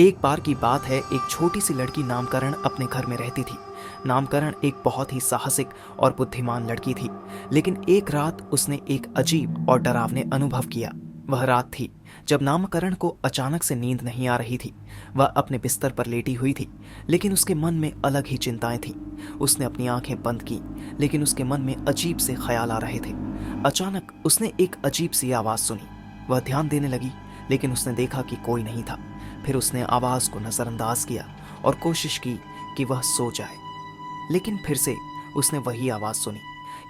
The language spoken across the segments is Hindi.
एक बार की बात है, एक छोटी सी लड़की नामकरण अपने घर में रहती थी। नामकरण एक बहुत ही साहसिक और बुद्धिमान लड़की थी, लेकिन एक रात उसने एक अजीब और डरावने अनुभव किया। वह रात थी जब नामकरण को अचानक से नींद नहीं आ रही थी। वह अपने बिस्तर पर लेटी हुई थी, लेकिन उसके मन में अलग ही चिंताएं थीं। उसने अपनी आंखें बंद की, लेकिन उसके मन में अजीब से ख्याल आ रहे थे। अचानक उसने एक अजीब सी आवाज़ सुनी। वह ध्यान देने लगी, लेकिन उसने देखा कि कोई नहीं था। फिर उसने आवाज़ को नज़रअंदाज किया और कोशिश की कि वह सो जाए, लेकिन फिर से उसने वही आवाज़ सुनी।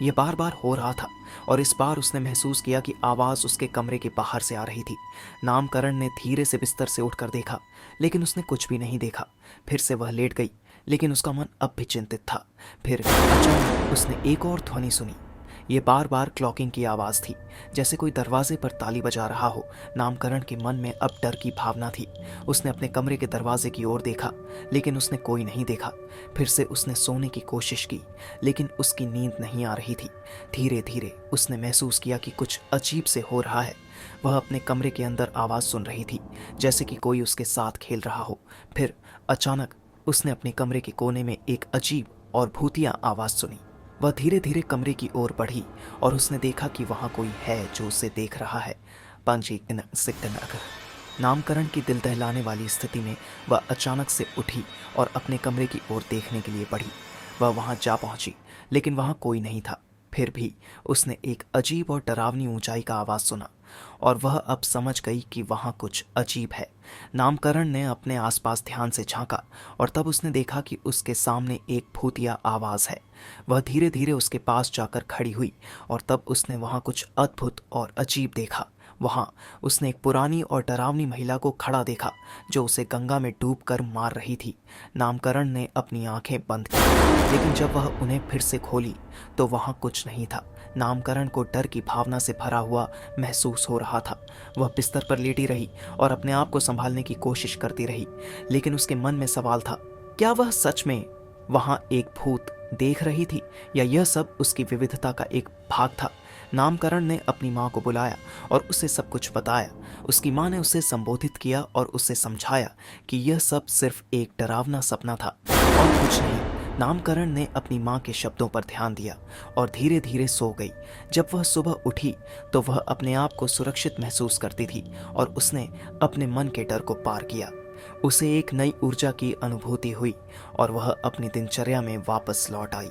यह बार बार हो रहा था, और इस बार उसने महसूस किया कि आवाज़ उसके कमरे के बाहर से आ रही थी। नामकरण ने धीरे से बिस्तर से उठकर देखा, लेकिन उसने कुछ भी नहीं देखा। फिर से वह लेट गई, लेकिन उसका मन अब भी चिंतित था। फिर अचानक उसने एक और ध्वनि सुनी। ये बार बार क्लॉकिंग की आवाज़ थी, जैसे कोई दरवाजे पर ताली बजा रहा हो। नामकरण के मन में अब डर की भावना थी। उसने अपने कमरे के दरवाजे की ओर देखा, लेकिन उसने कोई नहीं देखा। फिर से उसने सोने की कोशिश की, लेकिन उसकी नींद नहीं आ रही थी। धीरे धीरे उसने महसूस किया कि कुछ अजीब से हो रहा है। वह अपने कमरे के अंदर आवाज़ सुन रही थी, जैसे कि कोई उसके साथ खेल रहा हो। फिर अचानक उसने अपने कमरे के कोने में एक अजीब और भूतिया आवाज़ सुनी। वह धीरे धीरे कमरे की ओर बढ़ी, और उसने देखा कि वहाँ कोई है जो उसे देख रहा है। नामकरण की दिल दहलाने वाली स्थिति में वह अचानक से उठी और अपने कमरे की ओर देखने के लिए बढ़ी। वह वहाँ जा पहुँची, लेकिन वहाँ कोई नहीं था। फिर भी उसने एक अजीब और डरावनी ऊंचाई का आवाज़ सुना, और वह अब समझ गई कि वहाँ कुछ अजीब है। नामकरण ने अपने आसपास ध्यान से झांका, और तब उसने देखा कि उसके सामने एक भूतिया आवाज़ है। वह धीरे धीरे उसके पास जाकर खड़ी हुई, और तब उसने वहाँ कुछ अद्भुत और अजीब देखा। वहाँ उसने एक पुरानी और डरावनी महिला को खड़ा देखा, जो उसे गंगा में डूबकर मार रही थी। नामकरण ने अपनी आंखें बंद की, लेकिन जब वह उन्हें फिर से खोली तो वहाँ कुछ नहीं था। नामकरण को डर की भावना से भरा हुआ महसूस हो रहा था। वह बिस्तर पर लेटी रही और अपने आप को संभालने की कोशिश करती रही, लेकिन उसके मन में सवाल था, क्या वह सच में वहाँ एक भूत देख रही थी, या यह सब उसकी विविधता का एक भाग था। नामकरण ने अपनी माँ को बुलाया और उसे सब कुछ बताया। उसकी माँ ने उसे संबोधित किया और उसे समझाया कि यह सब सिर्फ एक डरावना सपना था और कुछ नहीं। नामकरण ने अपनी माँ के शब्दों पर ध्यान दिया और धीरे धीरे सो गई। जब वह सुबह उठी तो वह अपने आप को सुरक्षित महसूस करती थी, और उसने अपने मन के डर को पार किया। उसे एक नई ऊर्जा की अनुभूति हुई, और वह अपनी दिनचर्या में वापस लौट आई।